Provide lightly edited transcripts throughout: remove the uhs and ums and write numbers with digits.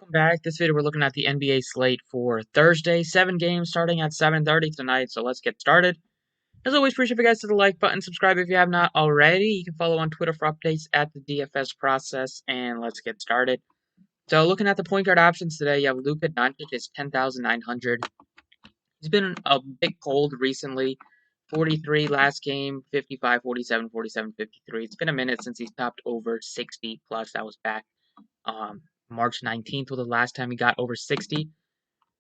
welcome back. This video we're looking at the NBA slate for Thursday. 7 games starting at 7:30 tonight, so let's get started. As always, appreciate if you guys hit the like button, subscribe if you have not already. You can follow on Twitter for updates at the DFS process, and let's get started. So looking at the point guard options today, you have Luka Doncic is 10,900. He's been a bit cold recently. 43 last game, 55, 47, 47, 53. It's been a minute since he's topped over 60 plus. That was back March 19th was the last time he got over 60.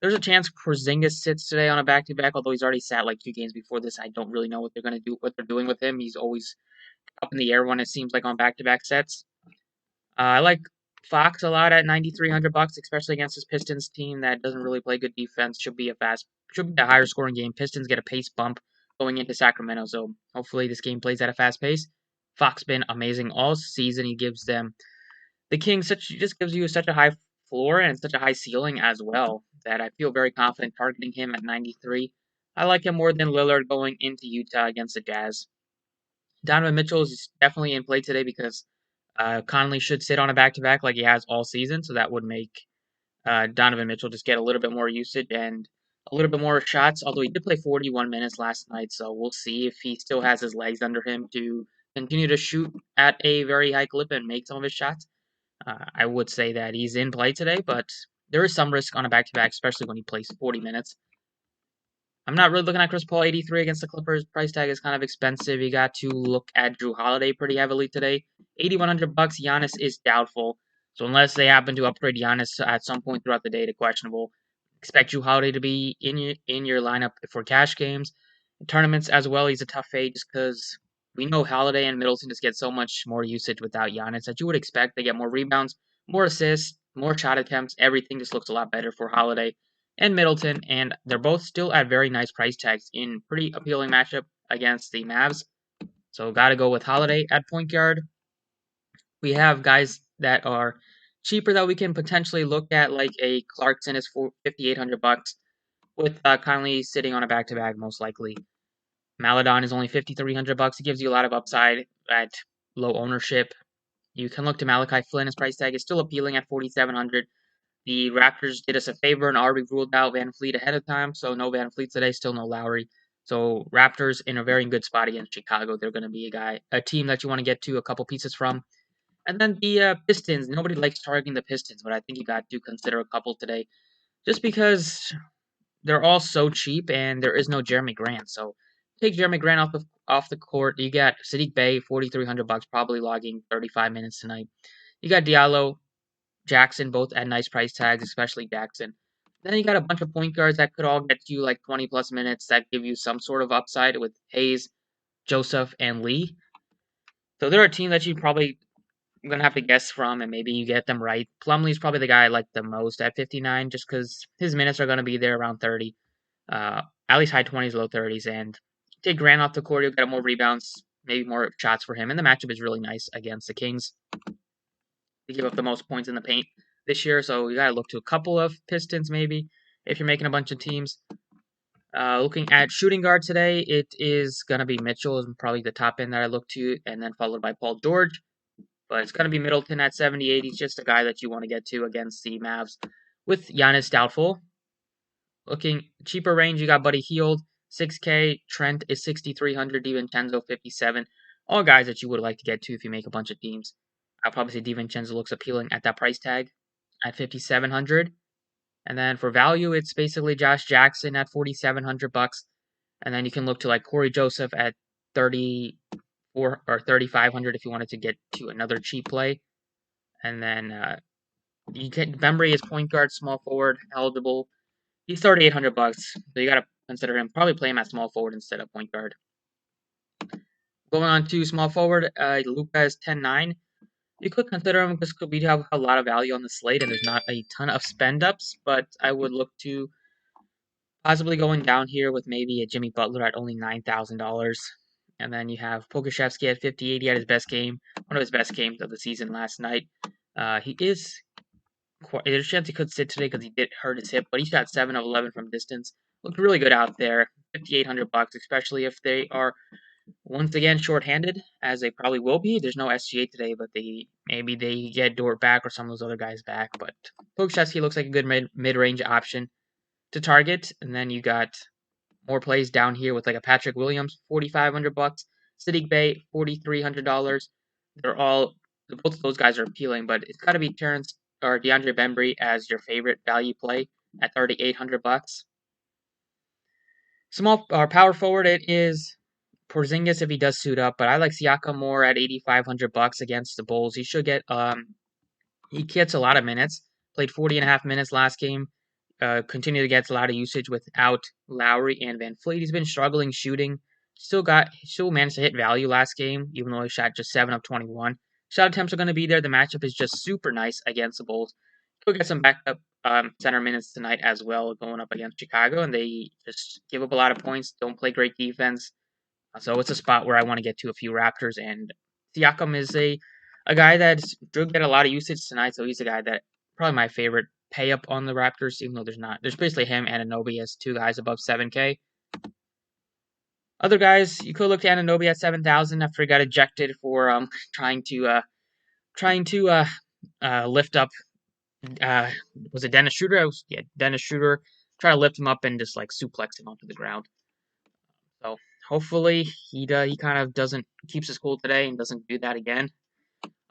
There's a chance Porzingis sits today on a back-to-back, although he's already sat like 2 games before this. I don't really know what they're going to do, what they're doing with him. He's always up in the air when it seems like on back-to-back sets. I like Fox a lot at $9,300, especially against this Pistons team that doesn't really play good defense. Should be a higher scoring game. Pistons get a pace bump going into Sacramento, so hopefully this game plays at a fast pace. Fox been amazing all season. He gives them the King just gives you such a high floor and such a high ceiling as well that I feel very confident targeting him at 93. I like him more than Lillard going into Utah against the Jazz. Donovan Mitchell is definitely in play today because Conley should sit on a back-to-back like he has all season, so that would make Donovan Mitchell just get a little bit more usage and a little bit more shots, although he did play 41 minutes last night, so we'll see if he still has his legs under him to continue to shoot at a very high clip and make some of his shots. I would say that he's in play today, but there is some risk on a back-to-back, especially when he plays 40 minutes. I'm not really looking at Chris Paul 83 against the Clippers. Price tag is kind of expensive. You got to look at Drew Holiday pretty heavily today. $8,100. Giannis is doubtful. So unless they happen to upgrade Giannis at some point throughout the day to questionable, expect Drew Holiday to be in your lineup for cash games. In tournaments as well, he's a tough fade just because we know Holiday and Middleton just get so much more usage without Giannis that you would expect. They get more rebounds, more assists, more shot attempts. Everything just looks a lot better for Holiday and Middleton, and they're both still at very nice price tags in pretty appealing matchup against the Mavs. So got to go with Holiday at point guard. We have guys that are cheaper that we can potentially look at, like a Clarkson is for $5,800 with Conley sitting on a back-to-back most likely. Maladon is only $5,300. It gives you a lot of upside at low ownership. You can look to Malachi Flynn. His price tag is still appealing at $4,700. The Raptors did us a favor and already ruled out Van Fleet ahead of time, so no Van Fleet today, still no Lowry. So Raptors in a very good spot against Chicago. They're going to be a team that you want to get to a couple pieces from. And then the Pistons. Nobody likes targeting the Pistons, but I think you got to consider a couple today, just because they're all so cheap and there is no Jeremy Grant. So take Jeremy Grant off the court. You got Sadiq Bey, $4,300, probably logging 35 minutes tonight. You got Diallo, Jackson, both at nice price tags, especially Jackson. Then you got a bunch of point guards that could all get you like 20 plus minutes that give you some sort of upside with Hayes, Joseph, and Lee. So they're a team that you probably gonna have to guess from, and maybe you get them right. Plumlee's probably the guy I like the most at 59, just because his minutes are gonna be there around 30, at least high 20s, low 30s, and take Grant off the court, you'll get more rebounds, maybe more shots for him, and the matchup is really nice against the Kings. They give up the most points in the paint this year, so you gotta look to a couple of Pistons maybe if you're making a bunch of teams. Looking at shooting guard today, it is gonna be Mitchell, is probably the top end that I look to, and then followed by Paul George. But it's gonna be Middleton at 78. He's just a guy that you want to get to against the Mavs. With Giannis doubtful. Looking cheaper range, you got Buddy Hield, 6K. Trent is 6,300. DiVincenzo 57. All guys that you would like to get to if you make a bunch of teams. I'll probably say DiVincenzo looks appealing at that price tag at 5,700. And then for value, it's basically Josh Jackson at $4,700. And then you can look to like Corey Joseph at 34 or 3,500 if you wanted to get to another cheap play. And then you get Bembry as point guard, small forward, eligible. He's $3,800, so you got to consider him. Probably play him at small forward instead of point guard. Going on to small forward, Luka is 10.9. You could consider him because we have a lot of value on the slate, and there's not a ton of spend ups. But I would look to possibly going down here with maybe a Jimmy Butler at only $9,000. And then you have Pokusevski at 58. He had his best game, one of his best games of the season last night. There's a chance he could sit today because he did hurt his hip, but he shot 7 of 11 from distance. Looked really good out there. $5,800, especially if they are once again shorthanded, as they probably will be. There's no SGA today, but maybe they get Dort back or some of those other guys back. But Pokusevski looks like a good mid-range option to target. And then you got more plays down here with like a Patrick Williams, $4,500, Sadiq Bey, $4,300. Both of those guys are appealing, but it's got to be Terrence or DeAndre Bembry as your favorite value play at $3,800. Small or power forward, it is Porzingis if he does suit up, but I like Siakam more at $8,500 against the Bulls. He gets a lot of minutes. Played 40.5 minutes last game. Continued to get a lot of usage without Lowry and Van Fleet. He's been struggling shooting. Still managed to hit value last game, even though he shot just 7 of 21. Shot attempts are going to be there. The matchup is just super nice against the Bulls. He'll get some backup center minutes tonight as well, going up against Chicago, and they just give up a lot of points. Don't play great defense. So it's a spot where I want to get to a few Raptors, and Siakam is a guy that should get a lot of usage tonight. So he's a guy that probably my favorite pay up on the Raptors, even though there's basically him and Anunoby as two guys above 7K. Other guys, you could look to Anunoby at 7,000 after he got ejected for trying to lift up. Was it Dennis Schroeder? Yeah, Dennis Schroeder. Try to lift him up and just like suplex him onto the ground. So hopefully he kind of keeps his cool today and doesn't do that again.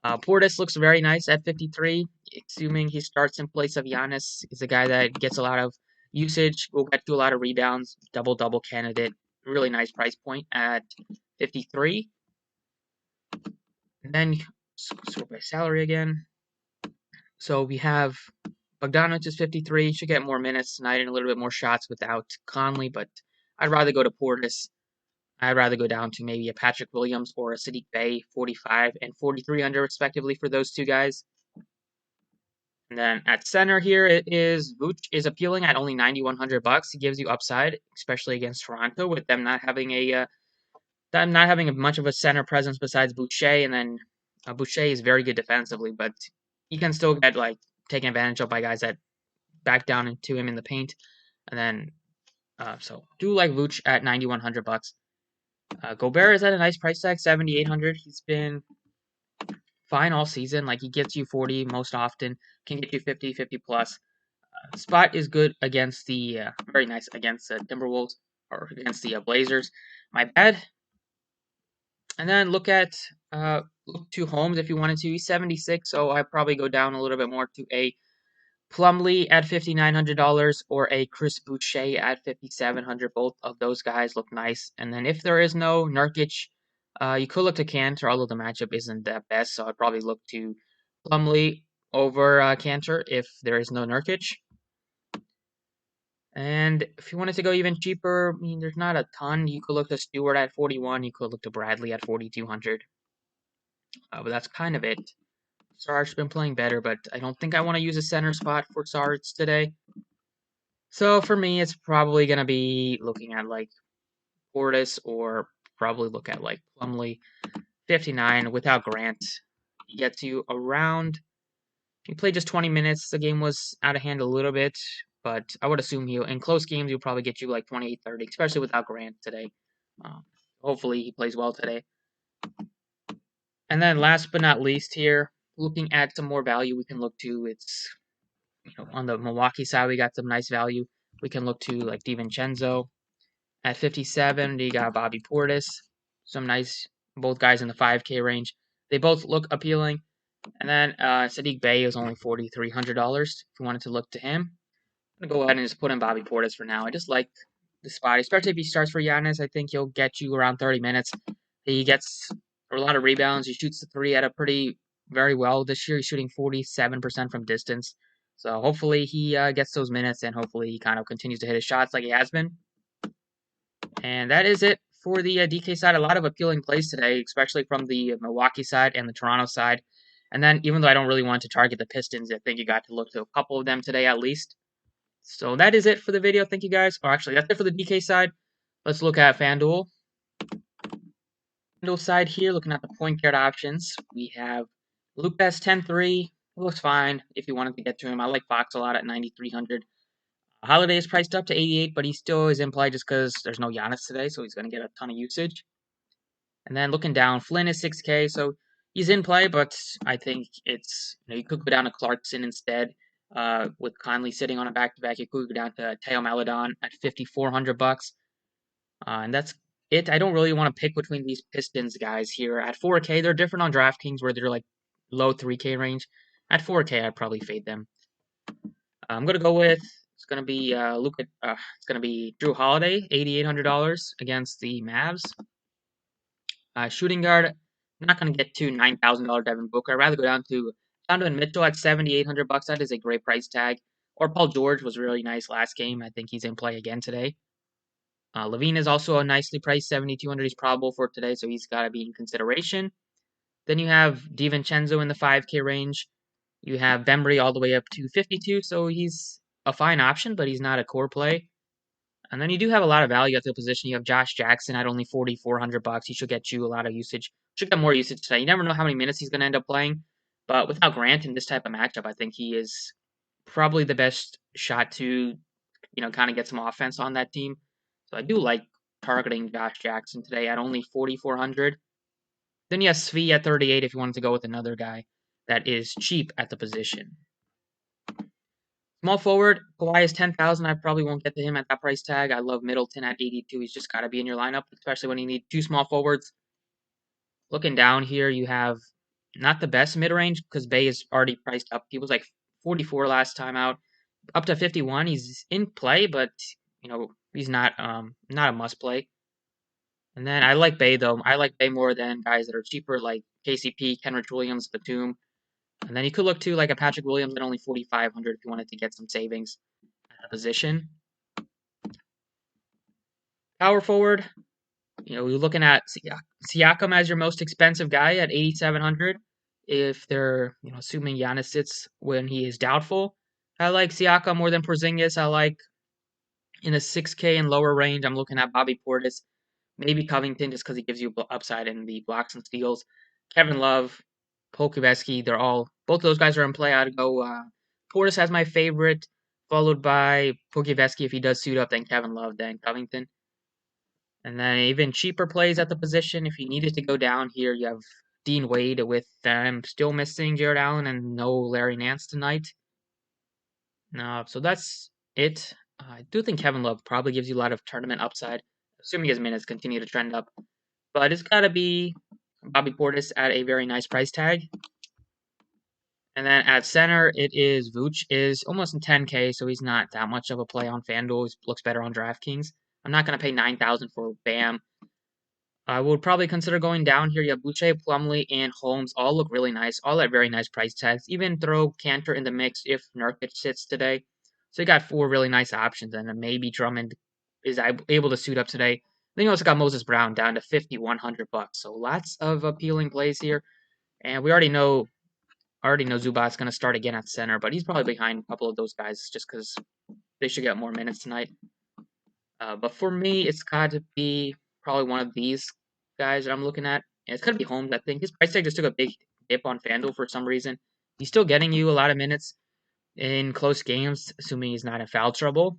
Portis looks very nice at 53, assuming he starts in place of Giannis. He's a guy that gets a lot of usage, will get to a lot of rebounds, double-double candidate. Really nice price point at 53. And then sort by salary again. So we have Bogdanovic is 53. Should get more minutes tonight and a little bit more shots without Conley, but I'd rather go to Portis. I'd rather go down to maybe a Patrick Williams or a Sadiq Bey, 45 and 4,300 respectively for those two guys. And then at center here, Vooch is appealing at only $9,100. He gives you upside, especially against Toronto, with them not having much of a center presence besides Boucher. And then Boucher is very good defensively, but he can still get taken advantage of by guys that back down into him in the paint. And then so do like Vooch at $9,100. Gobert is at a nice price tag, $7,800. He's been fine all season. He gets you 40 most often, can get you 50, 50 plus. Spot is good against very nice against the Timberwolves or against the Blazers. My bad. And then look to Holmes if you wanted to. He's 76, so I probably go down a little bit more to a Plumlee at $5,900 or a Chris Boucher at $5,700. Both of those guys look nice. And then if there is no Nurkic, you could look to Cantor, although the matchup isn't that best. So I'd probably look to Plumlee over Cantor if there is no Nurkic. And if you wanted to go even cheaper, I mean, there's not a ton. You could look to Stewart at 41. You could look to Bradley at 4,200. But that's kind of it. Sarge's been playing better, but I don't think I want to use a center spot for Sarge today. So for me, it's probably going to be looking at Portis or probably look at Plumlee. 59 without Grant. He gets you around. He played just 20 minutes. The game was out of hand a little bit, but I would assume in close games, he'll probably get you 28, 30, especially without Grant today. Hopefully he plays well today. And then last but not least here, looking at some more value we can look to. It's on the Milwaukee side, we got some nice value. We can look to DiVincenzo at 57. You got Bobby Portis, some nice, both guys in the 5K range. They both look appealing. And then Sadiq Bey is only $4,300 if you wanted to look to him. I'm going to go ahead and just put in Bobby Portis for now. I just like the spot, especially if he starts for Giannis. I think he'll get you around 30 minutes. He gets a lot of rebounds. He shoots the three at very well this year. He's shooting 47% from distance. So hopefully he gets those minutes, and hopefully he kind of continues to hit his shots like he has been. And that is it for the DK side. A lot of appealing plays today, especially from the Milwaukee side and the Toronto side. And then even though I don't really want to target the Pistons, I think you got to look to a couple of them today at least. So that is it for the video. Thank you guys. Or actually, that's it for the DK side. Let's look at FanDuel. FanDuel side here, looking at the point guard options. We have Lopez 10-3. It looks fine if you wanted to get to him. I like Fox a lot at 9,300. Holiday is priced up to 88, but he still is in play just because there's no Giannis today, so he's going to get a ton of usage. And then looking down, Flynn is 6K, so he's in play, but I think it's, you could go down to Clarkson instead. With Conley sitting on a back-to-back, you could go down to Teo Maledon at $5,400. And that's it. I don't really want to pick between these Pistons guys here. At 4K, they're different on DraftKings where they're like low 3K range. At 4K, I'd probably fade them. I'm gonna go with it's gonna be Luka. It's gonna be Drew Holiday, $8,800 against the Mavs. Shooting guard, I'm not gonna get to $9,000 Devin Booker. I'd rather go down to Donovan Mitchell at $7,800. That is a great price tag. Or Paul George was really nice last game. I think he's in play again today. Levine is also a nicely priced 7,200. He's probable for today, so he's got to be in consideration. Then you have DiVincenzo in the 5K range. You have Bembry all the way up to 52, so he's a fine option, but he's not a core play. And then you do have a lot of value at the position. You have Josh Jackson at only $4,400. He should get you a lot of usage. Should get more usage today. You never know how many minutes he's going to end up playing. But without Grant in this type of matchup, I think he is probably the best shot to, kind of get some offense on that team. So I do like targeting Josh Jackson today at only 4,400. Then you have Svi at 38 if you wanted to go with another guy that is cheap at the position. Small forward, Kawhi is 10,000. I probably won't get to him at that price tag. I love Middleton at 82. He's just got to be in your lineup, especially when you need two small forwards. Looking down here, you have not the best mid-range because Bay is already priced up. He was like 44 last time out. Up to 51, he's in play, but he's not a must play. And then I like Bay though. I like Bay more than guys that are cheaper like KCP, Kenrich Williams, Batum. And then you could look to like a Patrick Williams at only 4,500 if you wanted to get some savings at the position. Power forward, you're looking at Siakam as your most expensive guy at 8,700. If they're, assuming Giannis sits when he is doubtful. I like Siakam more than Porzingis. I like in a 6K and lower range, I'm looking at Bobby Portis, maybe Covington just because he gives you upside in the blocks and steals. Kevin Love, Pokuveski, both those guys are in play. I'd go Portis as my favorite, followed by Pokuveski if he does suit up, then Kevin Love, then Covington. And then even cheaper plays at the position. If you needed to go down here, you have Dean Wade with them still missing Jared Allen and no Larry Nance tonight. So that's it. I do think Kevin Love probably gives you a lot of tournament upside, assuming his minutes continue to trend up. But it's got to be Bobby Portis at a very nice price tag. And then at center, it is Vooch is almost in 10K, so he's not that much of a play on FanDuel. He looks better on DraftKings. I'm not going to pay $9,000 for Bam. I would probably consider going down here. You have Boucher, Plumlee, and Holmes all look really nice. All at very nice price tags. Even throw Cantor in the mix if Nurkic sits today. So you got four really nice options, and then maybe Drummond is able to suit up today. Then you also got Moses Brown down to $5,100. So lots of appealing plays here. And we already know Zubac's going to start again at center, but he's probably behind a couple of those guys just because they should get more minutes tonight. But for me, it's got to be probably one of these guys that I'm looking at. And it's going to be Holmes, I think. His price tag just took a big dip on FanDuel for some reason. He's still getting you a lot of minutes in close games, assuming he's not in foul trouble.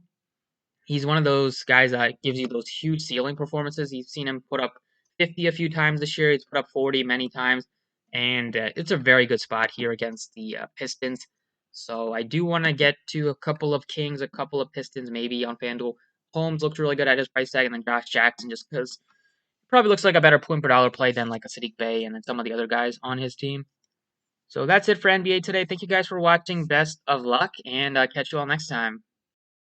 He's one of those guys that gives you those huge ceiling performances. You've seen him put up 50 a few times this year. He's put up 40 many times. And it's a very good spot here against the Pistons. So I do want to get to a couple of Kings, a couple of Pistons maybe on FanDuel. Holmes looked really good at his price tag, and then Josh Jackson just because probably looks like a better point per dollar play than like a Sadiq Bey and then some of the other guys on his team. So that's it for NBA today. Thank you guys for watching. Best of luck, and catch you all next time.